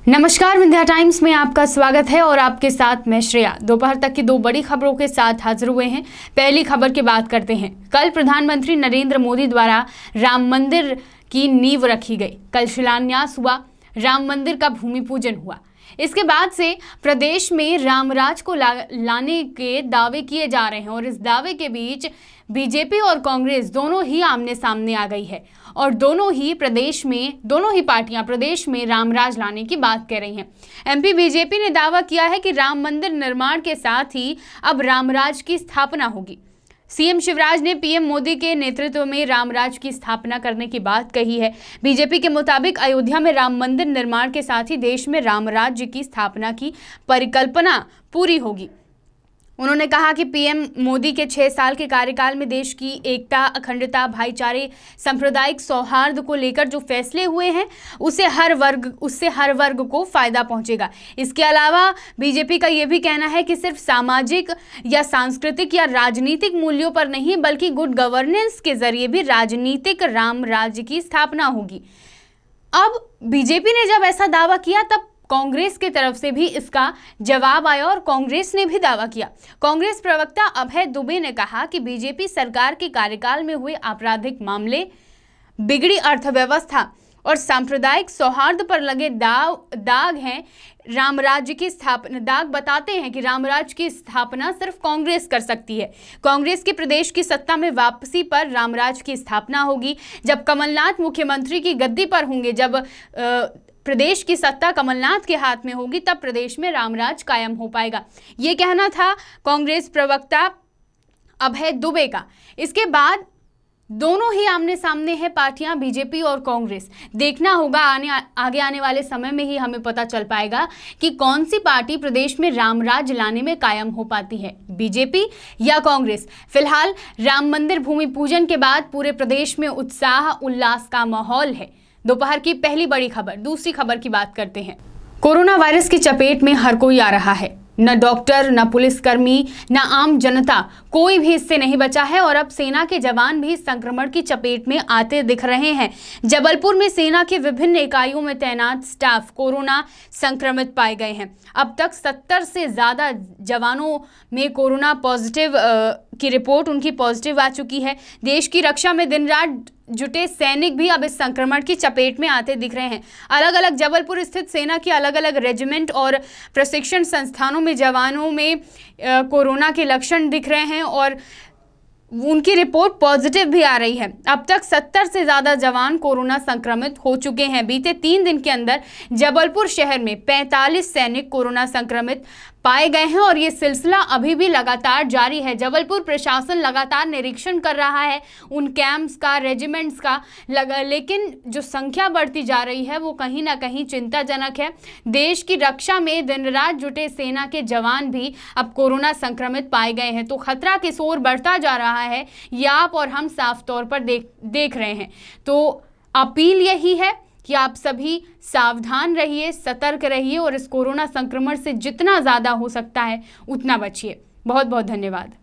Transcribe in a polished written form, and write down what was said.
नमस्कार, विंध्या टाइम्स में आपका स्वागत है और आपके साथ मैं श्रेया। दोपहर तक की दो बड़ी खबरों के साथ हाजिर हुए हैं। पहली खबर की बात करते हैं। कल प्रधानमंत्री नरेंद्र मोदी द्वारा राम मंदिर की नींव रखी गई। कल शिलान्यास हुआ, राम मंदिर का भूमि पूजन हुआ। इसके बाद से प्रदेश में रामराज को लाने के दावे किए जा रहे हैं और इस दावे के बीच बीजेपी और कांग्रेस दोनों ही आमने सामने आ गई है और दोनों ही पार्टियां प्रदेश में रामराज लाने की बात कह रही हैं। एमपी बीजेपी ने दावा किया है कि राम मंदिर निर्माण के साथ ही अब रामराज की स्थापना होगी। सीएम शिवराज ने पीएम मोदी के नेतृत्व में रामराज की स्थापना करने की बात कही है। बीजेपी के मुताबिक अयोध्या में राम मंदिर निर्माण के साथ ही देश में रामराज्य की स्थापना की परिकल्पना पूरी होगी। उन्होंने कहा कि पीएम मोदी के 6 साल के कार्यकाल में देश की एकता, अखंडता, भाईचारे, सांप्रदायिक सौहार्द को लेकर जो फैसले हुए हैं उससे हर वर्ग को फायदा पहुंचेगा। इसके अलावा बीजेपी का यह भी कहना है कि सिर्फ सामाजिक या सांस्कृतिक या राजनीतिक मूल्यों पर नहीं बल्कि गुड गवर्नेंस के जरिए भी राजनीतिक राम राज्य की स्थापना होगी। अब बीजेपी ने जब ऐसा दावा किया तब कांग्रेस की तरफ से भी इसका जवाब आया और कांग्रेस ने भी दावा किया। कांग्रेस प्रवक्ता अभय दुबे ने कहा कि बीजेपी सरकार के कार्यकाल में हुए आपराधिक मामले, बिगड़ी अर्थव्यवस्था और सांप्रदायिक सौहार्द पर लगे दाग हैं। दाग बताते हैं कि रामराज की स्थापना सिर्फ कांग्रेस कर सकती है। कांग्रेस की प्रदेश की सत्ता में वापसी पर रामराज की स्थापना होगी। जब कमलनाथ मुख्यमंत्री की गद्दी पर होंगे, जब प्रदेश की सत्ता कमलनाथ के हाथ में होगी, तब प्रदेश में रामराज कायम हो पाएगा। ये कहना था कांग्रेस प्रवक्ता अभय दुबे का। इसके बाद दोनों ही आमने सामने है पार्टियां, बीजेपी और कांग्रेस। देखना होगा आगे आने वाले समय में ही हमें पता चल पाएगा कि कौन सी पार्टी प्रदेश में रामराज लाने में कायम हो पाती है, बीजेपी या कांग्रेस। फिलहाल राम मंदिर भूमि पूजन के बाद पूरे प्रदेश में उत्साह उल्लास का माहौल है। दोपहर की पहली बड़ी खबर। दूसरी खबर की बात करते हैं। कोरोना वायरस की चपेट में हर कोई आ रहा है। न डॉक्टर, न पुलिसकर्मी, न आम जनता, कोई भी इससे नहीं बचा है और अब सेना के जवान भी संक्रमण की चपेट में आते दिख रहे हैं। जबलपुर में सेना के विभिन्न इकाइयों में तैनात स्टाफ कोरोना संक्रमित पाए गए हैं। अब तक 70 से ज्यादा जवानों में कोरोना पॉजिटिव की रिपोर्ट उनकी पॉजिटिव आ चुकी है। देश की रक्षा में दिन रात जुटे सैनिक भी अब इस संक्रमण की चपेट में आते दिख रहे हैं। अलग अलग जबलपुर स्थित सेना के अलग अलग रेजिमेंट और प्रशिक्षण संस्थानों में जवानों में कोरोना के लक्षण दिख रहे हैं और उनकी रिपोर्ट पॉजिटिव भी आ रही है। अब तक 70 से ज़्यादा जवान कोरोना संक्रमित हो चुके हैं। बीते 3 दिन के अंदर जबलपुर शहर में 45 सैनिक कोरोना संक्रमित पाए गए हैं और ये सिलसिला अभी भी लगातार जारी है। जबलपुर प्रशासन लगातार निरीक्षण कर रहा है उन कैंप्स का, रेजिमेंट्स का, लेकिन जो संख्या बढ़ती जा रही है वो कहीं ना कहीं चिंताजनक है। देश की रक्षा में दिन रात जुटे सेना के जवान भी अब कोरोना संक्रमित पाए गए हैं, तो खतरा किस ओर बढ़ता जा रहा है ये आप और हम साफ तौर पर देख रहे हैं। तो अपील यही है कि आप सभी सावधान रहिए, सतर्क रहिए और इस कोरोना संक्रमण से जितना ज़्यादा हो सकता है उतना बचिए। बहुत बहुत धन्यवाद।